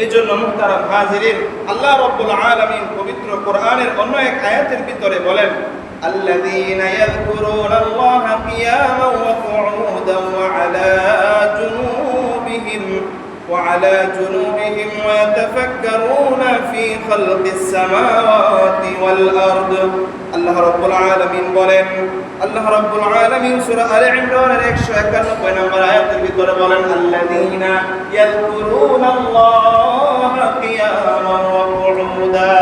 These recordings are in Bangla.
এজন্য মুহতারাম হাজিরিন, আল্লাহ রাব্বুল আলামিন পবিত্র কোরআনের অন্য এক আয়াতের ভিতরে বলেন, আল্লাযীনা ইয়াযকুরুনাল্লাহা কিয়ামান ওয়া কুউদান ওয়া আলা জুনুবিহিম ওয়া ইয়াতাফাক্কারুনা ফী খালকিস সামাওয়াতি ওয়াল আরদ। আল্লাহ রাব্বুল আলামিন বলেন, আল্লাহ রাব্বুল আলামিন সূরা আলে ইমরানের 191 নম্বর আয়াতের ভিতরে বলেন, আল্লাযীনা ইয়াযকুরুনাল্লাহা কিয়ামান ওয়া কুউদা।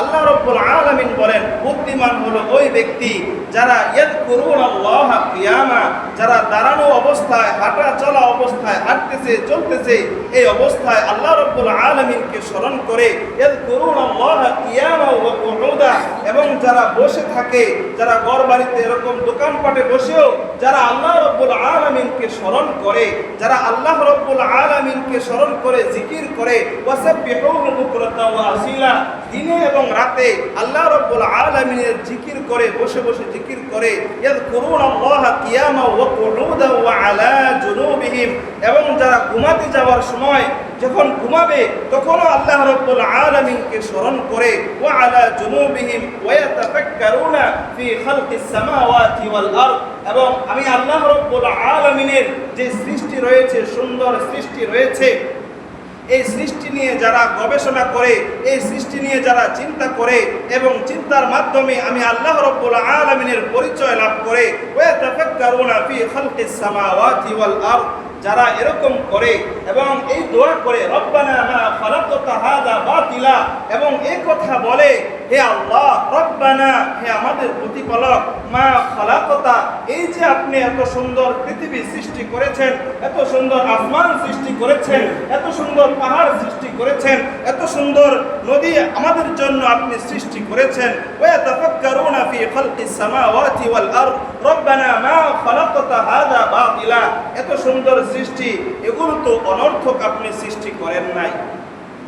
আল্লাহ রাব্বুল আলামিন বলেন, বুদ্ধিমান হলো ওই ব্যক্তি যারা ইয়াযকুরুনাল্লাহা কিয়ামা, যারা দাঁড়ানো অবস্থায়, হাঁটা চলা অবস্থায়, হাঁটতেছে চলতেছে এই অবস্থায় আল্লাহ রাব্বুল আলামিনকে স্মরণ করে, ইয়াযকুরুনাল্লাহা কিয়ামা ওয়া কুউদা, এবং যারা বসে থাকে, যারা ঘর বাড়িতে এরকম দোকানপাটে বসেও যারা আল্লাহ রাব্বুল আলামিনকে স্মরণ করে, যারা আল্লাহ রাব্বুল আলামিনকে স্মরণ করে জিকির করে, ওয়াসাব্বিহুহু বুকরাতাও ওয়া আসিলা, দিনে এবং রাতে আল্লাহ রাব্বুল আলামিনের জিকির করে, বসে বসে জিকির করে, ইয়াযকুরুনাল্লাহা কিয়ামা ওয়া কুউদা ওয়া আলা জুনুবিহিম, এবং যারা ঘুমাতে যাওয়ার সময় যখন ঘুমাবে তখনও আল্লাহ রাব্বুল আলামিনকে স্মরণ করে, ওয়া আলা জুনুবিহিম ওয়া ইয়াতাফাক্কারুনা ফী খালকিস সামাওয়াতি ওয়াল আরদ, এবং আমি আল্লাহ রাব্বুল আলামিনের যে সৃষ্টি রয়েছে, সুন্দর সৃষ্টি রয়েছে, এই সৃষ্টি নিয়ে যারা গবেষণা করে, এই সৃষ্টি নিয়ে যারা চিন্তা করে এবং চিন্তার মাধ্যমে আমি আল্লাহ রাব্বুল আলামিনের পরিচয় লাভ করে, ওয়া তাফাক্কারুনা ফী খালকিস সামাওয়াতি ওয়াল আরদ, যারা এরকম করে এবং এই দোয়া করে, রব্বানা মা খালাকতা হাযা বাতিলা, এবং এই কথা বলে, হে আল্লাহ, রব্বানা, হে আমাদের প্রতিপালক, মা খালাকতা, এই যে আপনি এত সুন্দর পৃথিবী সৃষ্টি করেছেন, এত সুন্দর আসমান সৃষ্টি করেছেন, এত সুন্দর পাহাড় সৃষ্টি করেছেন, এত সুন্দর নদী আমাদের জন্য আপনি সৃষ্টি করেছেন, ওয়া তাফাক্কারুনা ফী খালকিস সামাওয়াতি ওয়াল আরদ, রব্বানা মা খালাকতা হাযা বাতিলা, এত সুন্দর সৃষ্টি, এগুলো তো অনর্থক আপনি সৃষ্টি করেন নাই।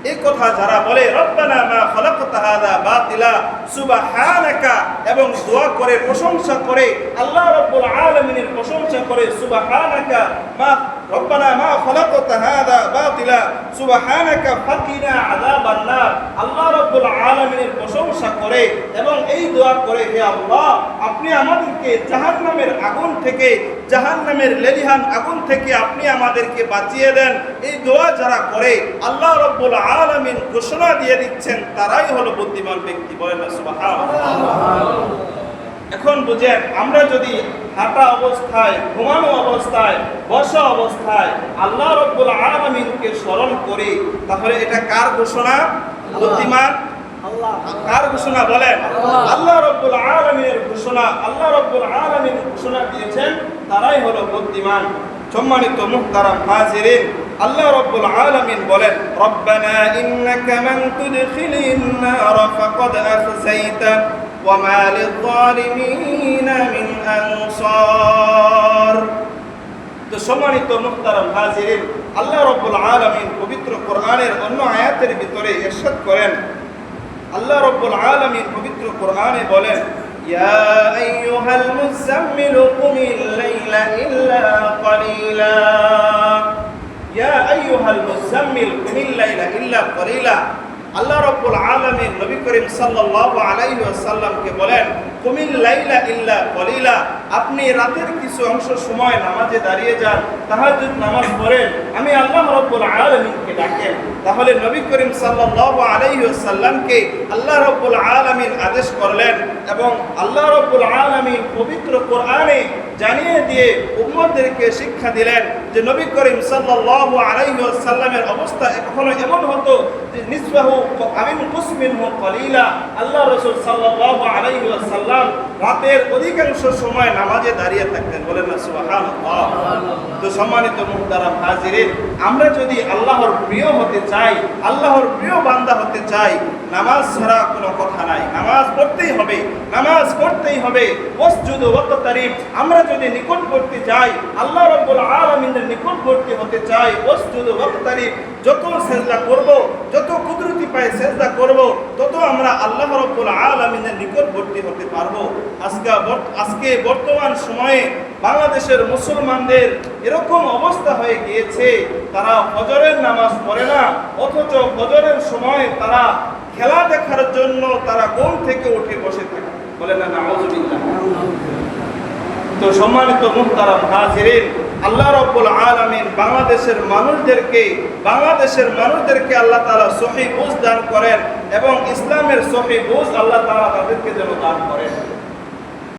এই কথা যারা বলে, রব্বানা মা খালাকতা হাযা বাতিলা, সুবহানাকা, এবং দোয়া করে, প্রশংসা করে, আল্লাহ রাব্বুল আলামিনের প্রশংসা করে, সুবহানাকা মা রব্বানা মা খালাকতা হাযা বাতিলা সুবহানাকা ফাকিনা আযাবান নার, আল্লাহ রাব্বুল আলামিনের প্রশংসা করে এবং এই দোয়া করে, হে আল্লাহ, আপনি আমাদেরকে জাহান্নামের আগুন থেকে, জাহান্নামের লেলিহান আগুন থেকে আপনি আমাদেরকে বাঁচিয়ে দেন। এই দোয়া যারা করে আল্লাহ রাব্বুল আলামিন ঘোষণা দিয়ে দিচ্ছেন, তারাই হলো বুদ্ধিমান ব্যক্তি। বলেন না সুবহানাল্লাহ। এখন বুঝেন, আমরা যদি হাঁটা অবস্থায়, ঘুমানো অবস্থায়, বসা অবস্থায় আল্লাহ রাব্বুল আলামিনকে স্মরণ করি, তাহলে এটা কার ঘোষণা? বুদ্ধিমান কার ঘোষণা? বলেন, আল্লাহ রাব্বুল আলামিনের ঘোষণা। আল্লাহ রাব্বুল আলামিন ঘোষণা দিয়েছেন, তারাই হলো বুদ্ধিমান। সম্মানিত মুহতারাম হাজিরিন, আল্লাহ রাব্বুল আলামিন বলেন, রব্বানা ইন্নাকা মান তুদখিলিন নার ফাকাদ আখসাইতা ওয়া মা লিয-যালিমিন মিন আনসার। তো সম্মানিত মুহতারাম হাজিরিন, আল্লাহ রাব্বুল আলামিন পবিত্র কোরআনের অন্য আয়াতের ভিতরে ইরশাদ করেন, আল্লাহ রাব্বুল আলামিন পবিত্র কোরআনে বলেন, ইয়া আইয়ুহাল মুযাম্মিলু কুমিল লাইলা ইল্লা ক্বালিলা, ইয়া আইয়ুহাল মুযাম্মিল কুমিল লাইলা ইল্লা ক্বালিলা। আল্লাহ রাব্বুল আলামিন নবী করিম সাল্লাল্লাহু আলাইহি ওয়াসাল্লামকে বলেন, কুমিল লাইলা ইল্লা ক্বালিলা, আপনি রাতের কিছু অংশ সময় নামাজে দাঁড়িয়ে যান, তাহাজ্জুদ নামাজ পড়েন, আমি আল্লাহ রাব্বুল আলামিনকে ডাকেন। তাহলে নবী করিম সাল্লাল্লাহু আলাইহি ওয়াসাল্লামকে আল্লাহ রাব্বুল আলামিন আদেশ করলেন এবং আল্লাহ রাব্বুল আলামিন পবিত্র কোরআনে জানিয়ে দিয়ে উম্মতদেরকে শিক্ষা দিলেন যে নবী করিম সাল্লাল্লাহু আলাইহি ওয়াসাল্লামের অবস্থা কখনো এমন হতো যে নিসবাহু আমিন কুসমিনহু ক্বালিলা, আল্লাহ রাসূল সাল্লাল্লাহু আলাইহি ওয়াসাল্লাম রাতের অধিকাংশ সময় নামাজে দাঁড়িয়ে থাকতেন। বলেন না সুবহানাল্লাহ। তো সম্মানিত মুহতারাম হাজিরিন, আমরা যদি আল্লাহর প্রিয় হতে চাই, আল্লাহর প্রিয় বান্দা হতে চাই, নামাজ ছাড়া কোনো কথা নাই। নামাজ পড়তেই হবে, নামাজ পড়তেই হবে। ওয়াসজুদু ওয়াক্তারিব, আমরা যদি নিকটবর্তী যাই, আল্লাহ রাব্বুল আলামিন আলামিনের নিকটবর্তী হতে চাই ওয়াসজুদু ওয়াক্তারিব, যত সেজদা করব, যত কুদরতি পায়ে সেজদা করব, তত আমরা আল্লাহ রাব্বুল আলামিনের নিকটবর্তী হতে পারবো। আজকে বর্তমান সময়ে বাংলাদেশের মুসলমানদের এরকম অবস্থা হয়ে গিয়েছে, তারা ফজরের নামাজ পড়ে না, অথচ ফজরের সময় তারা খেলা দেখার জন্য তারা ঘুম থেকে উঠে বসে থাকে। বলে না নাউযুবিল্লাহ। তো সম্মানিত মুহতারাম হাজিরিন, আল্লাহ রাব্বুল আলামিন বাংলাদেশের মানুষদেরকে আল্লাহ তাআলা সহিহ বুঝ দান করেন এবং ইসলামের সহিহ বুঝ আল্লাহ তাআলা তাদেরকে যেন দান করেন।